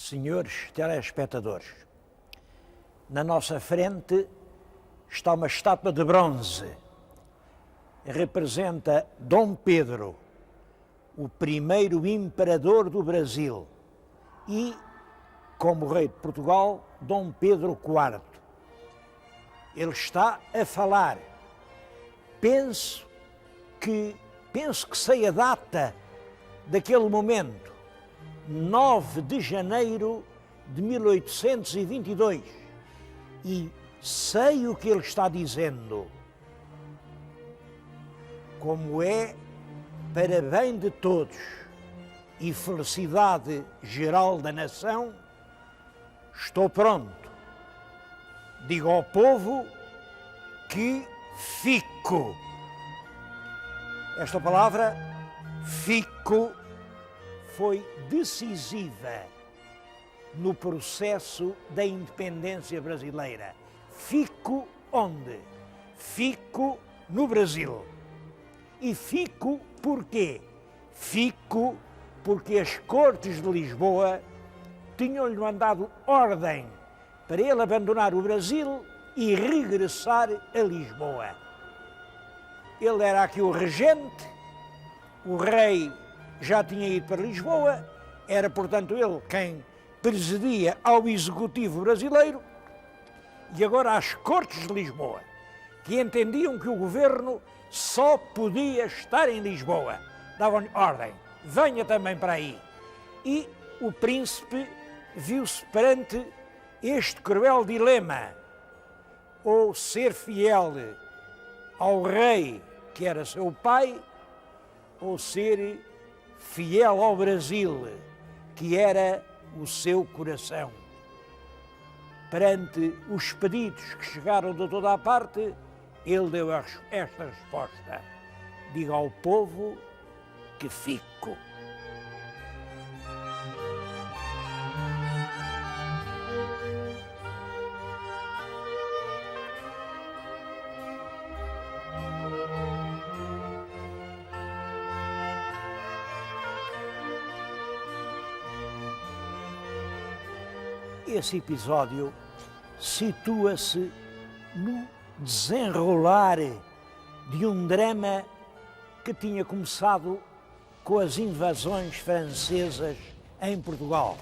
senhores telespectadores, na nossa frente está uma estátua de bronze. Representa Dom Pedro, o primeiro imperador do Brasil, e, como rei de Portugal, Dom Pedro IV. Ele está a falar. Penso que sei a data daquele momento, 9 de janeiro de 1822, e sei o que ele está dizendo. Como é para bem de todos e felicidade geral da nação, estou pronto. Digo ao povo que fico. Esta palavra, fico, foi decisiva no processo da independência brasileira. Fico onde? Fico no Brasil. E fico porquê? Fico porque as Cortes de Lisboa tinham-lhe mandado ordem para ele abandonar o Brasil e regressar a Lisboa. Ele era aqui o regente, o rei já tinha ido para Lisboa, era, portanto, ele quem presidia ao Executivo brasileiro, e agora às Cortes de Lisboa, que entendiam que o governo só podia estar em Lisboa, davam-lhe ordem, venha também para aí. E o príncipe viu-se perante este cruel dilema: ou ser fiel ao rei, que era seu pai, ou ser fiel ao Brasil, que era o seu coração. Perante os pedidos que chegaram de toda a parte, ele deu esta resposta: diga ao povo que fico. Esse episódio situa-se no desenrolar de um drama que tinha começado com as invasões francesas em Portugal.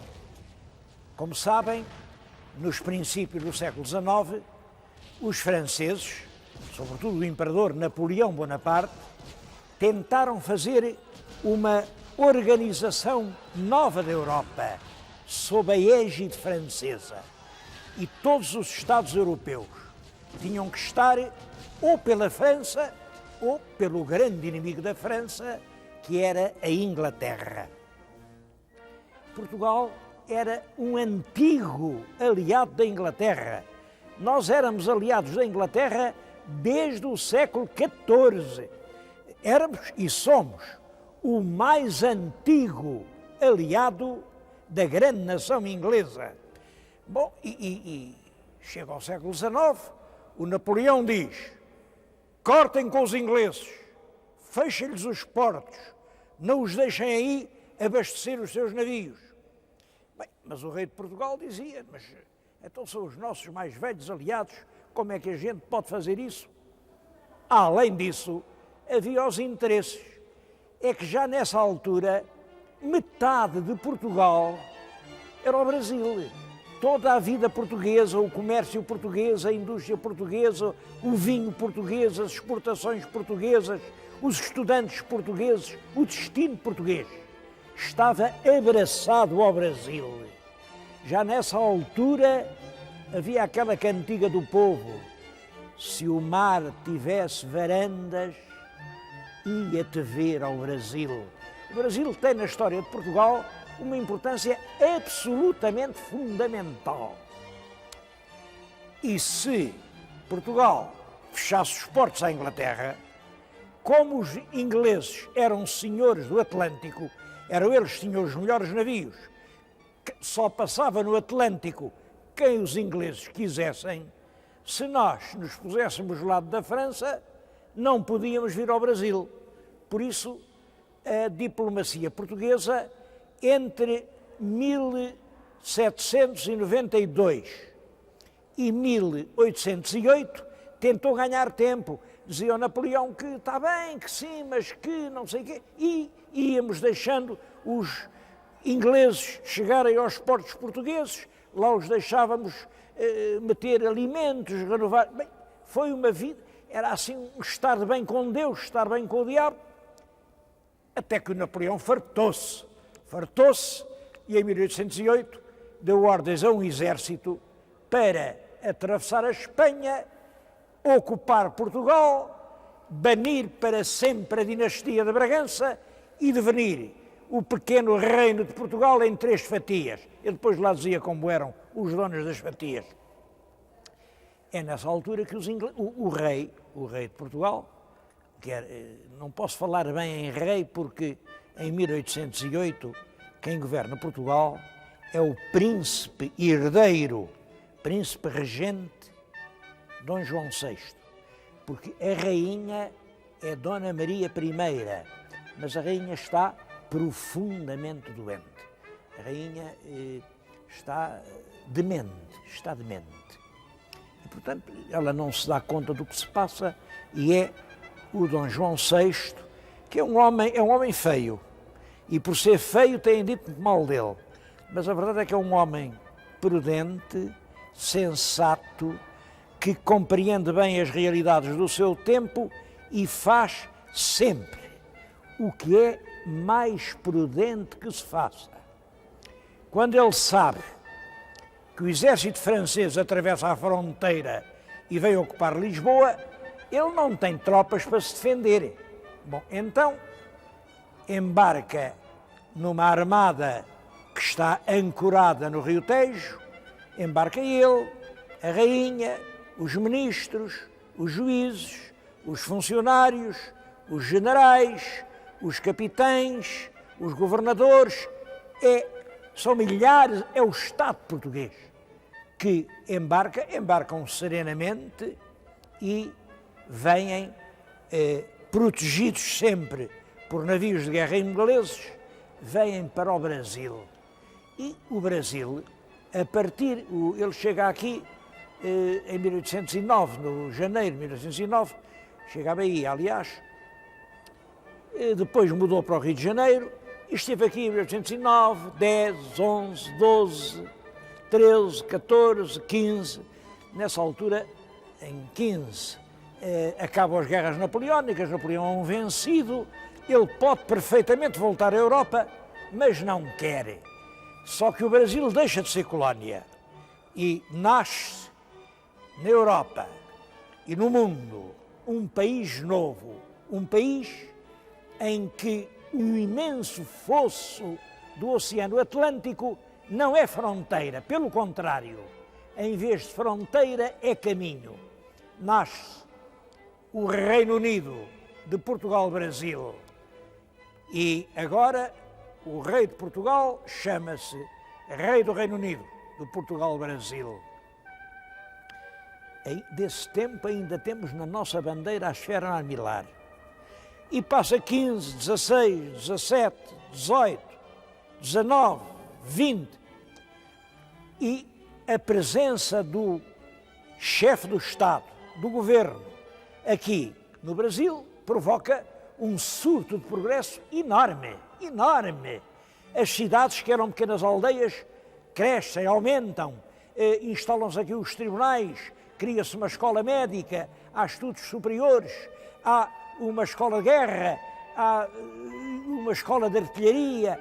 Como sabem, nos princípios do século XIX, os franceses, sobretudo o imperador Napoleão Bonaparte, tentaram fazer uma organização nova da Europa, sob a égide francesa, e todos os Estados europeus tinham que estar ou pela França ou pelo grande inimigo da França, que era a Inglaterra. Portugal era um antigo aliado da Inglaterra. Nós éramos aliados da Inglaterra desde o século XIV. Éramos e somos o mais antigo aliado da grande nação inglesa. Bom, e chega ao século XIX, o Napoleão diz: cortem com os ingleses, fechem-lhes os portos, não os deixem aí abastecer os seus navios. Bem, mas o rei de Portugal dizia: mas então são os nossos mais velhos aliados, como é que a gente pode fazer isso? Além disso, havia os interesses. É que já nessa altura, metade de Portugal era o Brasil. Toda a vida portuguesa, o comércio português, a indústria portuguesa, o vinho português, as exportações portuguesas, os estudantes portugueses, o destino português estava abraçado ao Brasil. Já nessa altura havia aquela cantiga do povo: se o mar tivesse varandas, ia-te ver ao Brasil. O Brasil tem na história de Portugal uma importância absolutamente fundamental. E se Portugal fechasse os portos à Inglaterra, como os ingleses eram senhores do Atlântico, eram eles que tinham os melhores navios, só passava no Atlântico quem os ingleses quisessem, se nós nos puséssemos do lado da França, não podíamos vir ao Brasil. Por isso, a diplomacia portuguesa, entre 1792 e 1808 tentou ganhar tempo. Dizia o Napoleão que está bem, que sim, mas que não sei o quê. E íamos deixando os ingleses chegarem aos portos portugueses, lá os deixávamos meter alimentos, renovar. Bem, foi uma vida, era assim um estar bem com Deus, estar bem com o diabo, até que o Napoleão fartou-se e em 1808 deu ordens a um exército para atravessar a Espanha, ocupar Portugal, banir para sempre a dinastia de Bragança e devenir o pequeno reino de Portugal em 3 fatias. Eu depois lá dizia como eram os donos das fatias. É nessa altura que o rei de Portugal, não posso falar bem em rei porque em 1808 quem governa Portugal é o príncipe herdeiro, príncipe regente Dom João VI, porque a rainha é Dona Maria I, mas a rainha está profundamente doente. A rainha está demente. E, portanto, ela não se dá conta do que se passa e é o Dom João VI, que é um homem feio. E por ser feio têm dito mal dele. Mas a verdade é que é um homem prudente, sensato, que compreende bem as realidades do seu tempo e faz sempre o que é mais prudente que se faça. Quando ele sabe que o exército francês atravessa a fronteira e vem ocupar Lisboa, ele não tem tropas para se defender. Bom, então embarca numa armada que está ancorada no Rio Tejo, embarca ele, a rainha, os ministros, os juízes, os funcionários, os generais, os capitães, os governadores, são milhares, é o Estado português que embarcam serenamente e vêm protegidos sempre por navios de guerra ingleses, vêm para o Brasil. E o Brasil, ele chega aqui em 1809, no janeiro de 1809, chegava aí, aliás, depois mudou para o Rio de Janeiro, e esteve aqui em 1809, 10, 11, 12, 13, 14, 15, nessa altura, em 15, acabam as guerras napoleónicas, Napoleão é um vencido, ele pode perfeitamente voltar à Europa, mas não quer. Só que o Brasil deixa de ser colónia e nasce na Europa e no mundo um país novo, um país em que o imenso fosso do Oceano Atlântico não é fronteira, pelo contrário, em vez de fronteira é caminho. Nasce o Reino Unido de Portugal-Brasil e agora o rei de Portugal chama-se Rei do Reino Unido de Portugal-Brasil. Desse tempo ainda temos na nossa bandeira a esfera armilar. E passa 15, 16, 17, 18, 19, 20. E a presença do chefe do Estado, do governo, aqui no Brasil, provoca um surto de progresso enorme. As cidades, que eram pequenas aldeias, crescem, aumentam, instalam-se aqui os tribunais, cria-se uma escola médica, há estudos superiores, há uma escola de guerra, há uma escola de artilharia.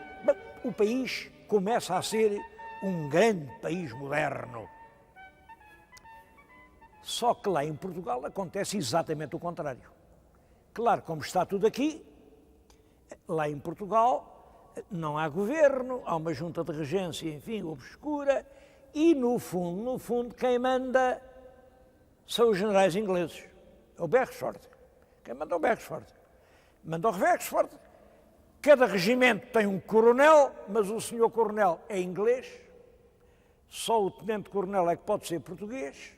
O país começa a ser um grande país moderno. Só que lá em Portugal acontece exatamente o contrário. Claro, como está tudo aqui, lá em Portugal não há governo, há uma junta de regência, enfim, obscura, e no fundo, quem manda são os generais ingleses. É o Beresford. Quem manda é o Beresford. Manda o Beresford. Cada regimento tem um coronel, mas o senhor coronel é inglês, só o tenente-coronel é que pode ser português.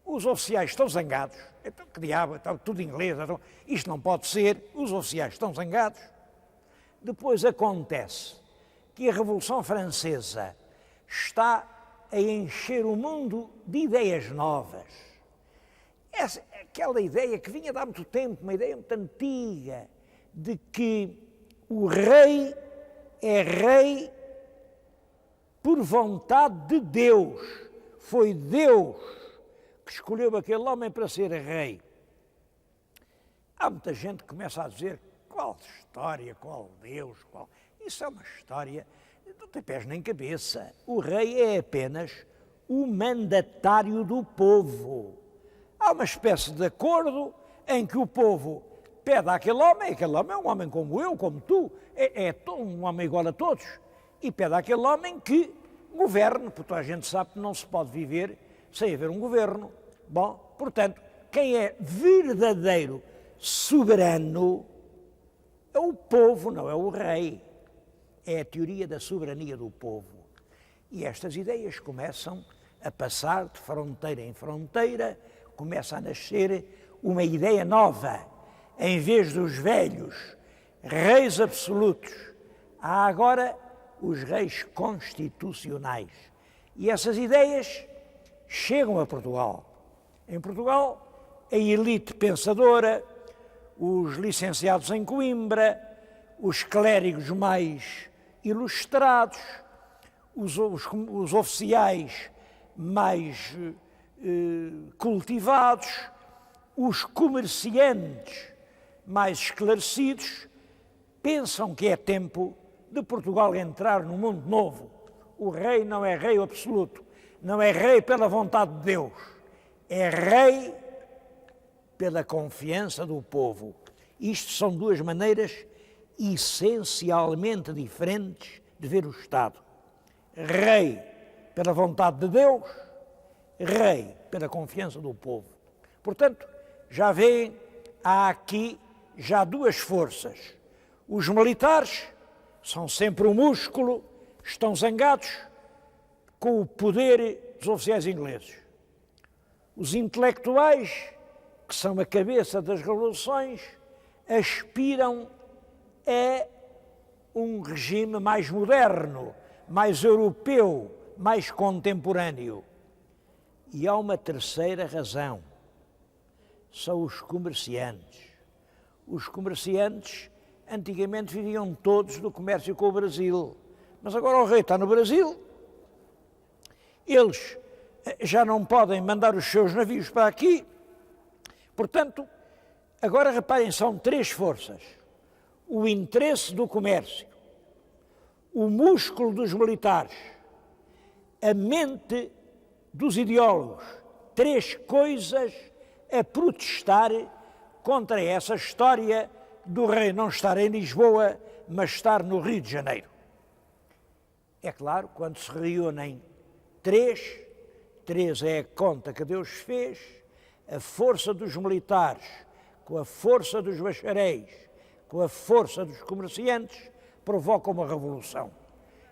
Os oficiais estão zangados. Então, que diabo, está tudo inglês, então, isto não pode ser. Os oficiais estão zangados. Depois acontece que a Revolução Francesa está a encher o mundo de ideias novas. Aquela ideia que vinha de há muito tempo, uma ideia muito antiga, de que o rei é rei por vontade de Deus. Foi Deus que escolheu aquele homem para ser rei. Há muita gente que começa a dizer qual história, qual Deus, qual... Isso é uma história, não tem pés nem cabeça. O rei é apenas o mandatário do povo. Há uma espécie de acordo em que o povo pede àquele homem é um homem como eu, como tu, é um homem igual a todos, e pede àquele homem que governe, porque a gente sabe que não se pode viver sem haver um governo. Bom, portanto, quem é verdadeiro soberano é o povo, não é o rei. É a teoria da soberania do povo. E estas ideias começam a passar de fronteira em fronteira, começa a nascer uma ideia nova. Em vez dos velhos reis absolutos, há agora os reis constitucionais. E essas ideias chegam a Portugal. Em Portugal, a elite pensadora, os licenciados em Coimbra, os clérigos mais ilustrados, os oficiais mais cultivados, os comerciantes mais esclarecidos, pensam que é tempo de Portugal entrar num mundo novo. O rei não é rei absoluto, não é rei pela vontade de Deus, é rei pela confiança do povo. Isto são duas maneiras essencialmente diferentes de ver o Estado. Rei pela vontade de Deus, rei pela confiança do povo. Portanto, já veem, há aqui já duas forças. Os militares são sempre o músculo, estão zangados com o poder dos oficiais ingleses. Os intelectuais, que são a cabeça das revoluções, aspiram a um regime mais moderno, mais europeu, mais contemporâneo. E há uma terceira razão, são os comerciantes. Os comerciantes antigamente viviam todos do comércio com o Brasil, mas agora o rei está no Brasil, eles já não podem mandar os seus navios para aqui, portanto, agora reparem, são três forças: o interesse do comércio, o músculo dos militares, a mente dos ideólogos, três coisas a protestar contra essa história do rei não estar em Lisboa, mas estar no Rio de Janeiro. É claro, quando se reúnem três é a conta que Deus fez, a força dos militares, com a força dos bacharéis, com a força dos comerciantes, provoca uma revolução.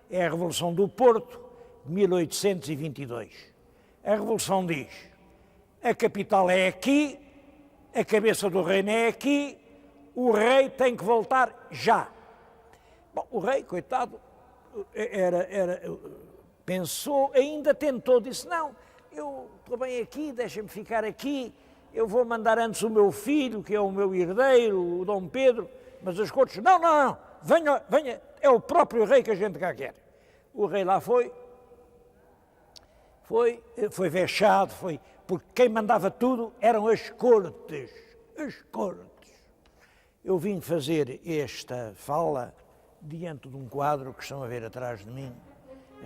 É a Revolução do Porto, de 1822. A Revolução diz: a capital é aqui, a cabeça do reino é aqui, o rei tem que voltar já. Bom, o rei, coitado, pensou, ainda tentou, disse: não, eu estou bem aqui, deixa-me ficar aqui, eu vou mandar antes o meu filho, que é o meu herdeiro, o Dom Pedro, mas as cortes: não, venha, é o próprio rei que a gente cá quer. O rei lá foi vexado, porque quem mandava tudo eram as cortes. Eu vim fazer esta fala diante de um quadro que estão a ver atrás de mim,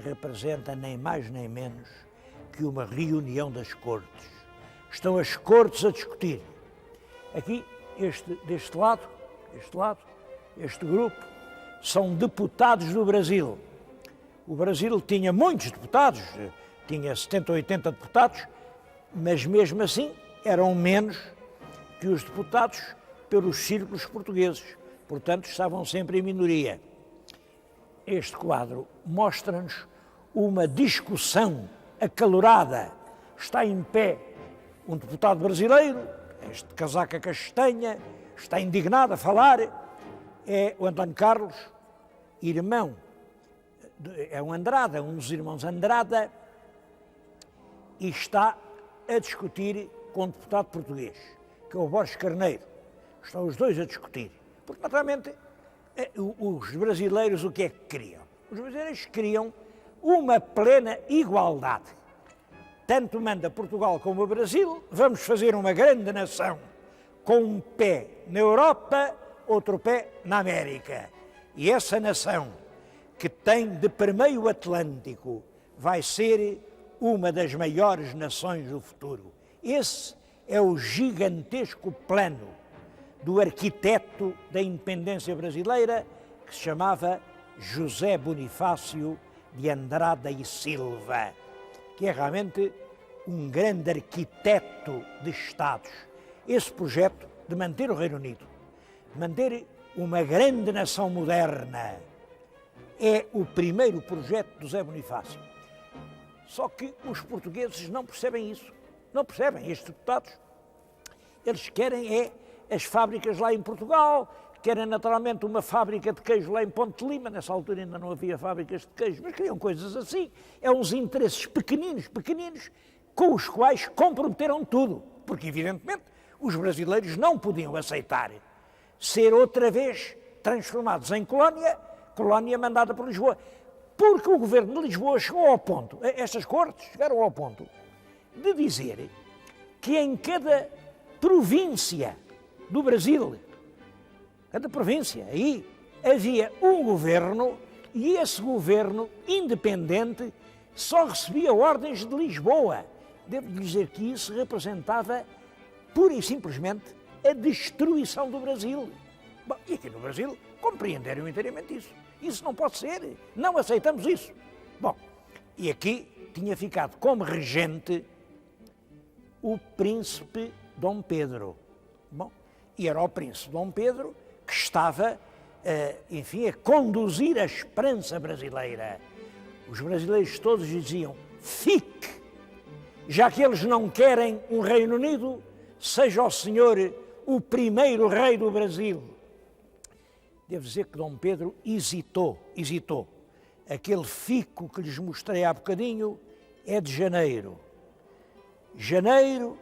representa nem mais nem menos que uma reunião das cortes. Estão as cortes a discutir. Aqui, deste lado, este grupo, são deputados do Brasil. O Brasil tinha muitos deputados, tinha 70 ou 80 deputados, mas mesmo assim eram menos que os deputados pelos círculos portugueses, portanto estavam sempre em minoria. Este quadro mostra-nos uma discussão acalorada. Está em pé um deputado brasileiro, este de casaca castanha, está indignado a falar, é o António Carlos, irmão é um Andrada, um dos irmãos Andrada, e está a discutir com um deputado português, que é o Borges Carneiro. Estão os dois a discutir. Porque, naturalmente, os brasileiros o que é que queriam? Os brasileiros queriam uma plena igualdade. Tanto manda Portugal como o Brasil, vamos fazer uma grande nação com um pé na Europa, outro pé na América. E essa nação, que tem de permeio Atlântico, vai ser uma das maiores nações do futuro. Esse é o gigantesco plano do arquiteto da independência brasileira, que se chamava José Bonifácio de Andrada e Silva, que é realmente um grande arquiteto de Estados. Esse projeto de manter o Reino Unido, manter uma grande nação moderna, é o primeiro projeto de José Bonifácio. Só que os portugueses não percebem isso, não percebem. Estes deputados, eles querem as fábricas lá em Portugal, querem naturalmente uma fábrica de queijo lá em Ponte de Lima, nessa altura ainda não havia fábricas de queijo, mas queriam coisas assim, uns interesses pequeninos, com os quais comprometeram tudo, porque evidentemente os brasileiros não podiam aceitar ser outra vez transformados em colónia mandada por Lisboa, porque o governo de Lisboa chegou ao ponto, estas cortes chegaram ao ponto, de dizer que em cada província do Brasil, cada província, aí havia um governo e esse governo independente só recebia ordens de Lisboa. Devo dizer que isso representava pura e simplesmente a destruição do Brasil. Bom, e aqui no Brasil compreenderam inteiramente isso. Isso não pode ser, não aceitamos isso. Bom, e aqui tinha ficado como regente o príncipe Dom Pedro. Bom, e era o príncipe Dom Pedro que estava, enfim, a conduzir a esperança brasileira. Os brasileiros todos diziam, fique, já que eles não querem um Reino Unido, seja o senhor o primeiro rei do Brasil. Devo dizer que Dom Pedro hesitou. Aquele fico que lhes mostrei há bocadinho é de janeiro. Janeiro,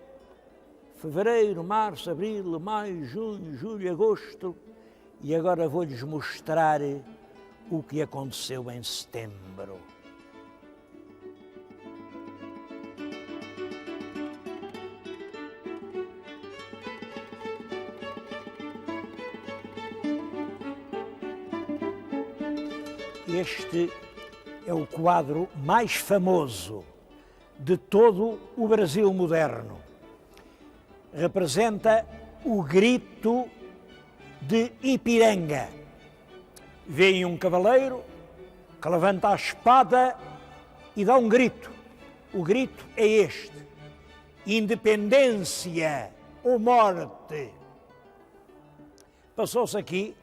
fevereiro, março, abril, maio, junho, julho, agosto. E agora vou-lhes mostrar o que aconteceu em setembro. Este é o quadro mais famoso de todo o Brasil moderno. Representa o grito de Ipiranga. Vê aí um cavaleiro que levanta a espada e dá um grito. O grito é este: independência ou morte. Passou-se aqui,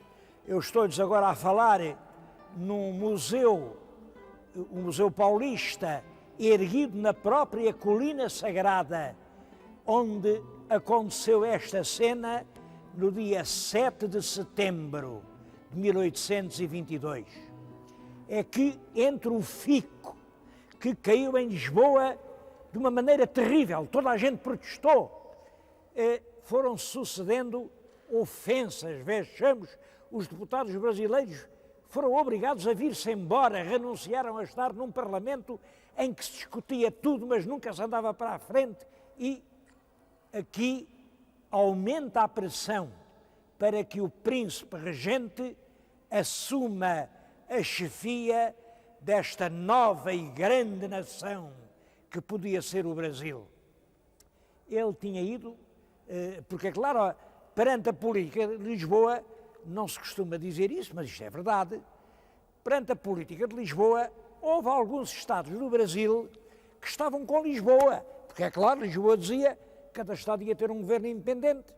eu estou-lhes agora a falar num museu, o Museu Paulista, erguido na própria Colina Sagrada, onde aconteceu esta cena no dia 7 de setembro de 1822. É que entre o fico que caiu em Lisboa de uma maneira terrível, toda a gente protestou, foram sucedendo ofensas, vexamos, os deputados brasileiros foram obrigados a vir-se embora, renunciaram a estar num parlamento em que se discutia tudo, mas nunca se andava para a frente, e aqui aumenta a pressão para que o príncipe regente assuma a chefia desta nova e grande nação que podia ser o Brasil. Ele tinha ido, porque é claro, perante a política de Lisboa, não se costuma dizer isso, mas isto é verdade, perante a política de Lisboa, houve alguns estados do Brasil que estavam com Lisboa, porque é claro, Lisboa dizia que cada estado ia ter um governo independente.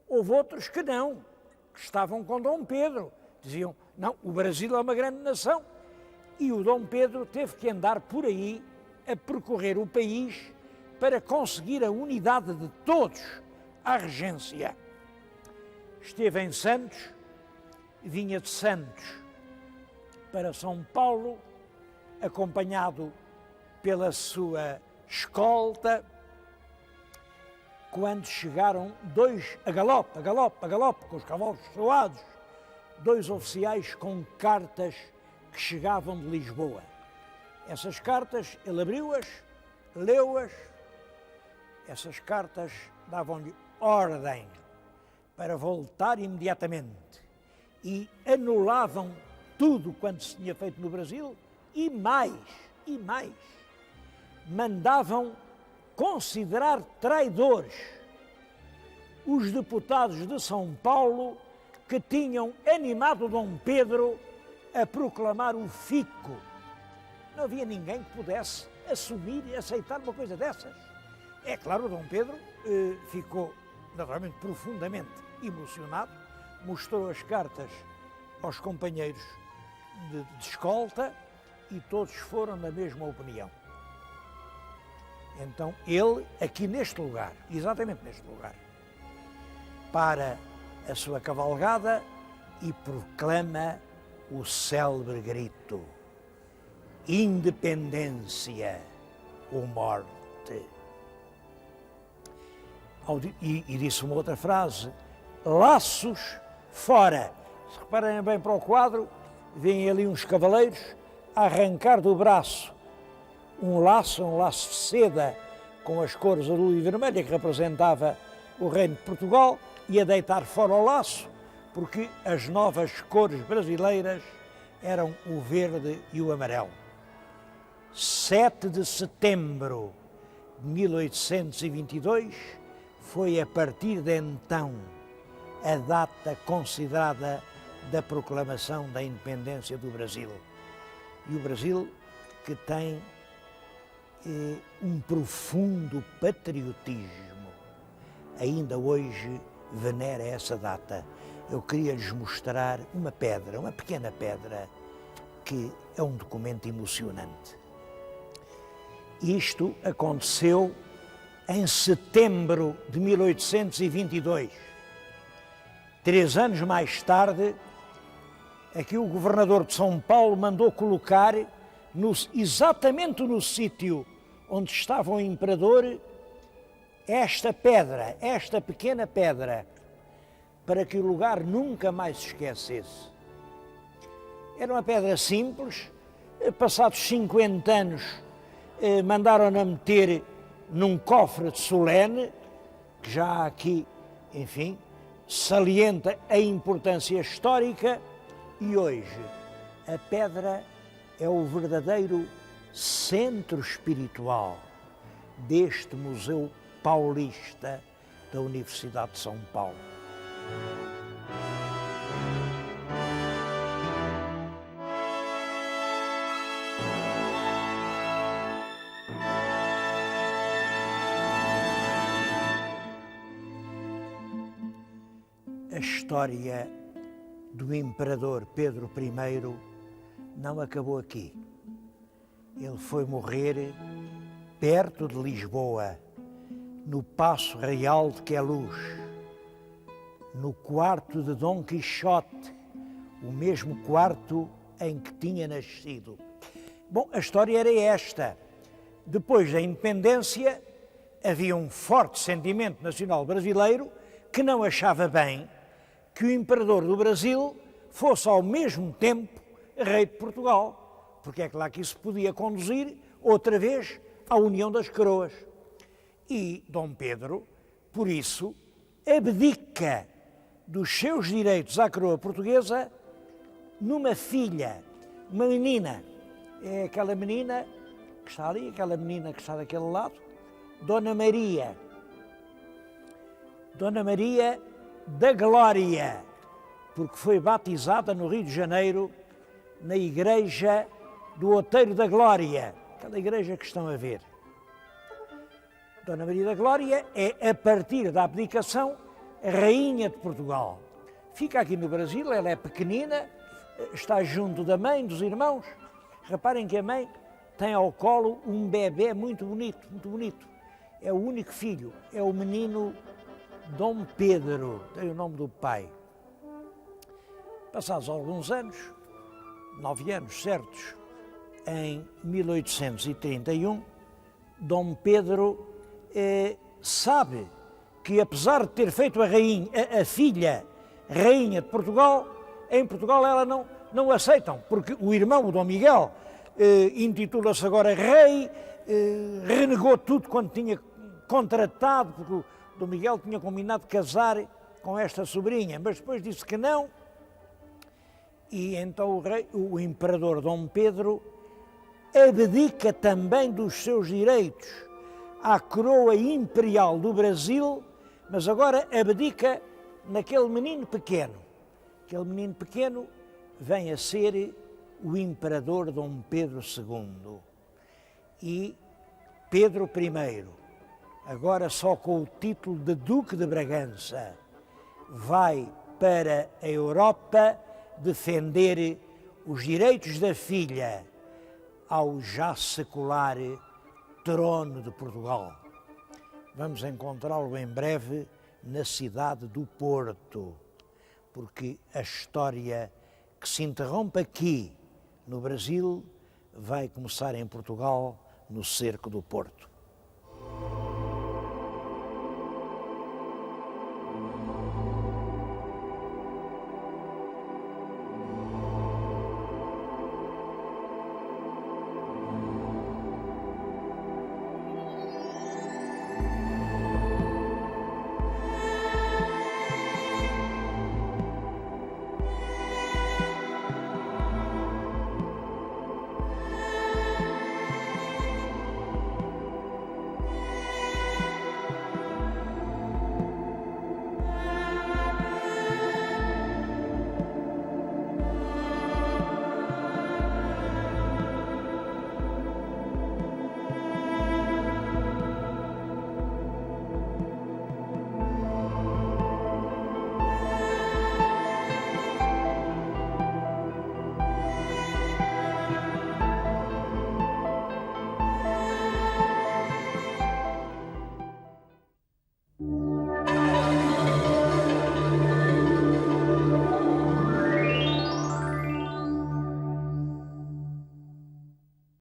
Houve outros que não, que estavam com Dom Pedro, diziam, não, o Brasil é uma grande nação, e o Dom Pedro teve que andar por aí a percorrer o país para conseguir a unidade de todos à regência. Esteve em Santos, vinha de Santos para São Paulo, acompanhado pela sua escolta, quando chegaram dois, a galope, com os cavalos suados, dois oficiais com cartas que chegavam de Lisboa. Essas cartas, ele abriu-as, leu-as, essas cartas davam-lhe ordem para voltar imediatamente e anulavam tudo quanto se tinha feito no Brasil e mais, mandavam considerar traidores os deputados de São Paulo que tinham animado Dom Pedro a proclamar o fico. Não havia ninguém que pudesse assumir e aceitar uma coisa dessas. É claro, o Dom Pedro ficou naturalmente profundamente emocionado, mostrou as cartas aos companheiros de escolta e todos foram na mesma opinião. Então ele, aqui neste lugar, exatamente neste lugar, para a sua cavalgada e proclama o célebre grito: independência ou morte. E disse uma outra frase: laços fora. Se reparem bem para o quadro, vêm ali uns cavaleiros a arrancar do braço um laço de seda com as cores azul e vermelha que representava o reino de Portugal e a deitar fora o laço, porque as novas cores brasileiras eram o verde e o amarelo. 7 de setembro de 1822 foi a partir de então a data considerada da proclamação da independência do Brasil. E o Brasil que tem um profundo patriotismo, ainda hoje venera essa data. Eu queria lhes mostrar uma pedra, uma pequena pedra, que é um documento emocionante. Isto aconteceu em setembro de 1822. 3 anos mais tarde, aqui o governador de São Paulo mandou colocar exatamente no sítio onde estava o imperador esta pedra, esta pequena pedra, para que o lugar nunca mais se esquecesse. Era uma pedra simples, passados 50 anos mandaram-na meter num cofre solene, que já aqui, enfim, salienta a importância histórica, e hoje a pedra é o verdadeiro centro espiritual deste Museu Paulista da Universidade de São Paulo. A história do imperador Pedro I não acabou aqui. Ele foi morrer perto de Lisboa, no Paço Real de Queluz, no quarto de Dom Quixote, o mesmo quarto em que tinha nascido. Bom, a história era esta. Depois da independência, havia um forte sentimento nacional brasileiro que não achava bem que o imperador do Brasil fosse ao mesmo tempo rei de Portugal, porque é claro que isso podia conduzir outra vez à união das coroas. E Dom Pedro, por isso, abdica dos seus direitos à coroa portuguesa numa filha, uma menina. É aquela menina que está ali, aquela menina que está daquele lado, Dona Maria da Glória, porque foi batizada no Rio de Janeiro, na igreja do Outeiro da Glória, aquela igreja que estão a ver. Dona Maria da Glória é, a partir da abdicação, a rainha de Portugal. Fica aqui no Brasil, ela é pequenina, está junto da mãe, dos irmãos. Reparem que a mãe tem ao colo um bebê muito bonito, muito bonito. É o único filho, é o menino Dom Pedro, tem o nome do pai. Passados alguns anos, 9 anos certos, em 1831, Dom Pedro sabe que, apesar de ter feito a filha rainha de Portugal, em Portugal ela não aceitam, porque o irmão, o Dom Miguel, intitula-se agora rei, renegou tudo quando tinha contratado, porque o Dom Miguel tinha combinado casar com esta sobrinha, mas depois disse que não, e então o imperador Dom Pedro abdica também dos seus direitos à coroa imperial do Brasil, mas agora abdica naquele menino pequeno. Aquele menino pequeno vem a ser o imperador Dom Pedro II. E Pedro I, agora só com o título de Duque de Bragança, vai para a Europa defender os direitos da filha ao já secular trono de Portugal. Vamos encontrá-lo em breve na cidade do Porto, porque a história que se interrompe aqui no Brasil vai começar em Portugal, no cerco do Porto.